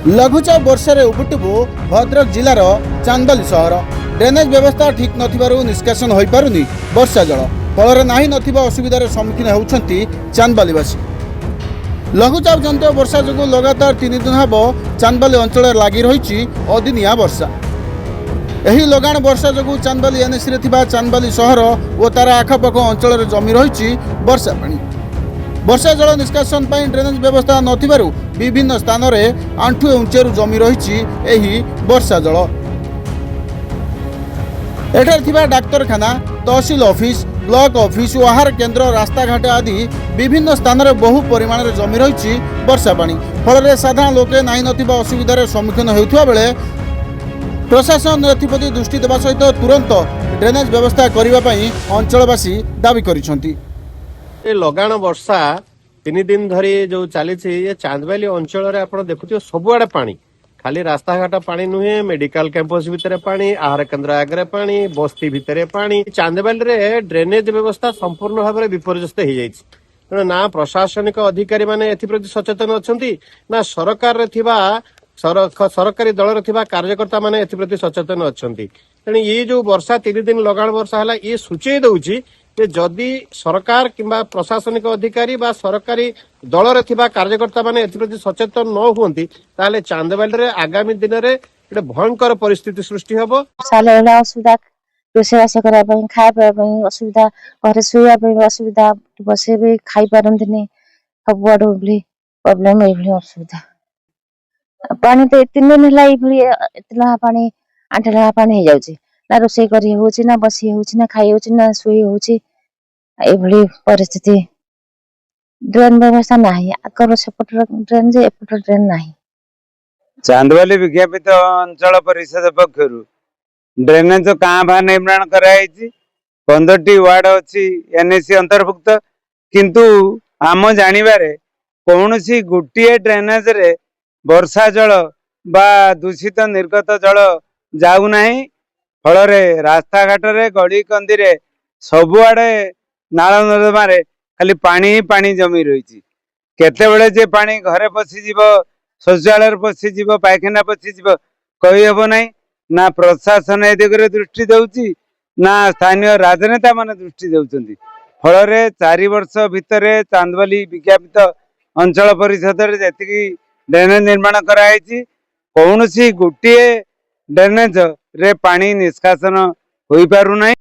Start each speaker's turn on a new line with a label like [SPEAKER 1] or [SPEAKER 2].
[SPEAKER 1] लघुचाप वर्षा रे उबुटुबु भद्रक जिलार चांदबाली सहर ड्रेनेज व्यवस्था ठीक नथिबारु निष्कासन होई पारुनी वर्षा जल फल नाही नथिबा असुविधार सम्मुखीन होउछंती चांदबालीवासी। लघुचाप जनित वर्षा जोगु लगातार 3 दिन हब चांदबाली अंचल लागि रहिछि अदिनिया वर्षा। एही लगाण वर्षा जोगु चांदबाली एनएसी रे थिबा चांदबाली सहर ओ तार आखपाख अंचल रे जमी रहिछि वर्षा पानी। वर्षा जल निष्कासन पर ड्रेनेज व्यवस्था नथिबारु विभिन्न स्थान में आंठुए उंचेरु जमी रहिछि एही वर्षा जल। एठार थिबा डाक्तरखाना, तहसील ऑफिस, ब्लॉक ऑफिस और आहार केन्द्र, रास्ताघाट आदि विभिन्न स्थान में बहु परिमाण में जमी रहिछि वर्षा पानी। फल साधारण लोके नाही नथिबा असुविधार सम्मुखीन हेउथुवा बेले प्रशासन एथिप्रति दृष्टि देवा सहित तुरंत ड्रेनेज व्यवस्था करने पई अंचलवासी दाबी करिसेंती।
[SPEAKER 2] लगाण वर्षा 3 दिन धरी जो चली चांदबाली अंचल आप देखुए सबुआड़े पानी, खाली रास्ता घाट पानी नुहे, मेडिकल कैंपस भितर पानी, आहार केन्द्र आगे पानी, बस्ती भितर पानी। चांदबाली रे ड्रेनेज व्यवस्था संपूर्ण भाव में विपर्यस्त हो जाए। तेणु ना प्रशासनिक अधिकारी माने एप्रति सचेतन अच्छा ना सरकार सरकारी दल कार्यकर्ता माने एप्रति सचेतन अच्छा। तेणु ये जो वर्षा 3 दिन लगाण वर्षा है ये सूचय दौची जदि सरकार किंबा प्रशासनिक अधिकारी बा सरकारी दल रे थिबा कार्यकर्ता माने एप्रति सचेतन न हुंती ताले चांदबाली रे आगामी दिन रे एटा भयंकर परिस्थिति सृष्टि हबो।
[SPEAKER 3] साले होला असुविधा रोषेबास करा पई खाय पई असुविधा, घरे सुया पई असुविधा, बसे भी खाई पारंतनी, सब बड़ प्रॉब्लम एभली असुविधा। पानी तो 3 दिन होला एभली इतना पानी आंठला पानी हो जाउची, ना रोषे करी होउची, ना बसी होउची, ना खाई होउची, ना सुई होउची। एभली परिस्थिति ड्रेन व्यवस्था नाही, आकर सेपट ड्रेन जे एपट ड्रेन नाही।
[SPEAKER 4] चांदबाली विज्ञापित अंचल परिषद पक्षरु ड्रेनेज काँ भा निर्माण कराई 15टी वार्ड अच्छी एनएसी अंतर्भुक्त, किंतु आम जानिबारे कौनसी गोटे ड्रेनेज रे वर्षा जल बा दूषित निर्गत जल जाऊ नाही। फल रास्ता घाट रे गड़ी कंदी रे सबुआड़े नाल नर्दमा खाली पानी ही पानी जमी रही। केतेबेले जे पानी घरे पशिज, शौचालय पशिज, पायखाना पशिज कही हेब ना। ना प्रशासन ए दिगरे दृष्टि दउची, ना स्थानीय राजनेता माने दृष्टि दउचंती। फल 4 वर्ष भितर चांदबाली विज्ञापित अंचल परिषद रे जति ड्रेनेज निर्माण कराई कौन सी गोटे ड्रेनेज रे पानी निष्कासन होई पारु नाही।